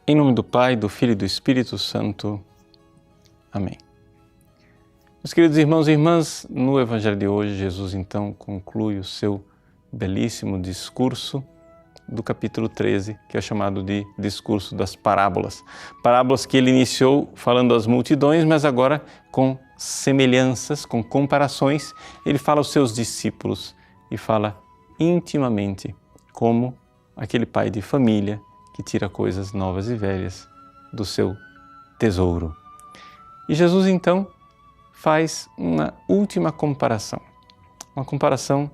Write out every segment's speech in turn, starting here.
Em nome do Pai, do Filho e do Espírito Santo. Amém. Meus queridos irmãos e irmãs, no Evangelho de hoje, Jesus então conclui o seu belíssimo discurso do capítulo 13, que é chamado de discurso das parábolas. Parábolas que ele iniciou falando às multidões, mas agora com semelhanças, com comparações, ele fala aos seus discípulos e fala intimamente como aquele pai de família que tira coisas novas e velhas do seu tesouro. E Jesus então faz uma última comparação, uma comparação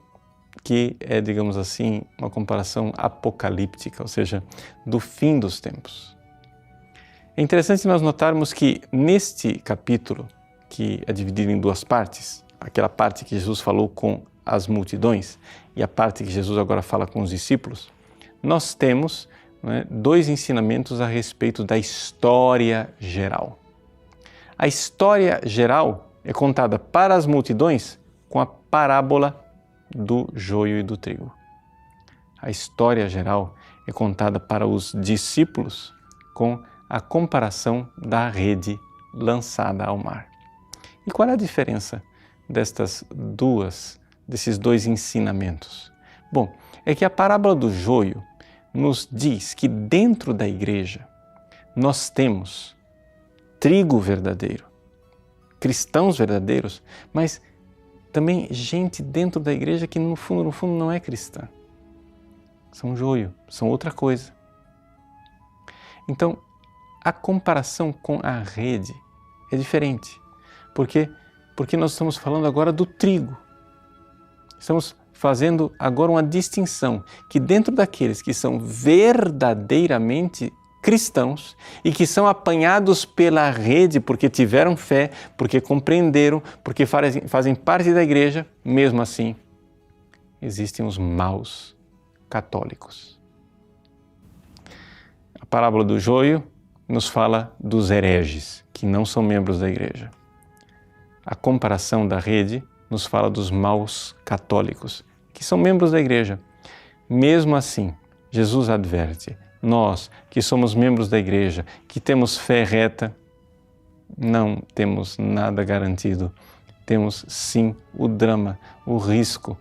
que é, digamos assim, uma comparação apocalíptica, ou seja, do fim dos tempos. É interessante nós notarmos que neste capítulo, que é dividido em duas partes, aquela parte que Jesus falou com as multidões e a parte que Jesus agora fala com os discípulos, nós temos dois ensinamentos a respeito da história geral. A história geral é contada para as multidões com a parábola do joio e do trigo. A história geral é contada para os discípulos com a comparação da rede lançada ao mar. E qual é a diferença desses dois ensinamentos? Bom, é que a parábola do joio nos diz que dentro da igreja nós temos trigo verdadeiro, cristãos verdadeiros, mas também gente dentro da igreja que no fundo não é cristã. São joio, são outra coisa. Então, a comparação com a rede é diferente. Por quê? Porque nós estamos falando agora do trigo. Estamos fazendo agora uma distinção que dentro daqueles que são verdadeiramente cristãos e que são apanhados pela rede porque tiveram fé, porque compreenderam, porque fazem parte da igreja, mesmo assim, existem os maus católicos. A parábola do joio nos fala dos hereges, que não são membros da igreja. A comparação da rede nos fala dos maus católicos, que são membros da igreja. Mesmo assim, Jesus adverte, nós que somos membros da igreja, que temos fé reta, não temos nada garantido. Temos sim o drama, o risco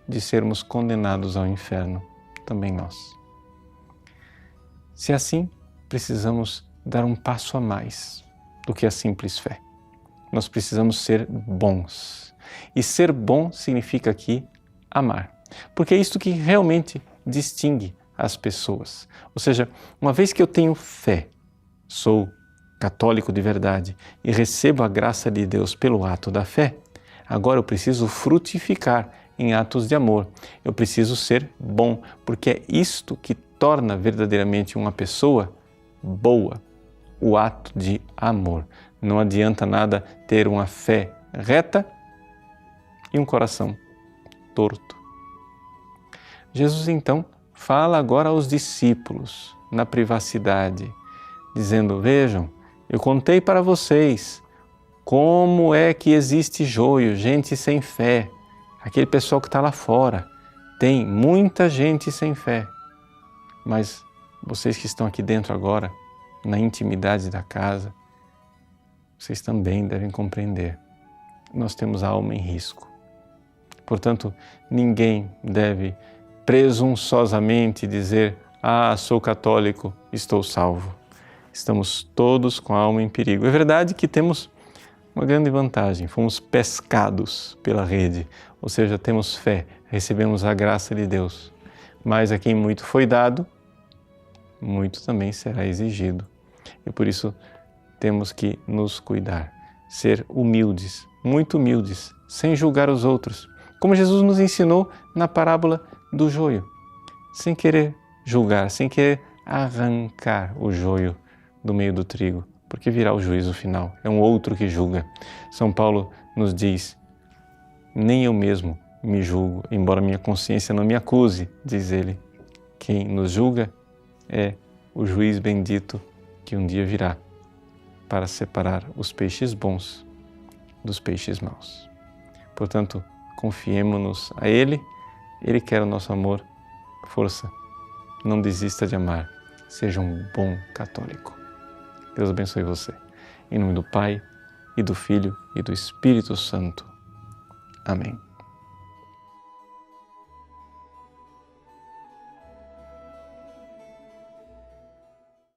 de sermos condenados ao inferno, também nós. Se é assim, precisamos dar um passo a mais do que a simples fé. Nós precisamos ser bons. E ser bom significa aqui amar. Porque é isto que realmente distingue as pessoas. Ou seja, uma vez que eu tenho fé, sou católico de verdade e recebo a graça de Deus pelo ato da fé, agora eu preciso frutificar em atos de amor. Eu preciso ser bom, porque é isto que torna verdadeiramente uma pessoa boa, o ato de amor. Não adianta nada ter uma fé reta e um coração torto. Jesus então fala agora aos discípulos na privacidade, dizendo, vejam, eu contei para vocês como é que existe joio, gente sem fé, aquele pessoal que está lá fora, tem muita gente sem fé, mas vocês que estão aqui dentro agora, na intimidade da casa, vocês também devem compreender, nós temos a alma em risco. Portanto, ninguém deve presunçosamente dizer, sou católico, estou salvo. Estamos todos com a alma em perigo. É verdade que temos uma grande vantagem, fomos pescados pela rede, ou seja, temos fé, recebemos a graça de Deus. Mas a quem muito foi dado, muito também será exigido. E por isso temos que nos cuidar, ser humildes, muito humildes, sem julgar os outros. Como Jesus nos ensinou na parábola do joio, sem querer julgar, sem querer arrancar o joio do meio do trigo, porque virá o juízo final, é um outro que julga. São Paulo nos diz, nem eu mesmo me julgo, embora minha consciência não me acuse, diz ele. Quem nos julga é o juiz bendito que um dia virá para separar os peixes bons dos peixes maus. Portanto, confiemo-nos a Ele, Ele quer o nosso amor, força, não desista de amar, seja um bom católico. Deus abençoe você. Em nome do Pai, e do Filho, e do Espírito Santo. Amém.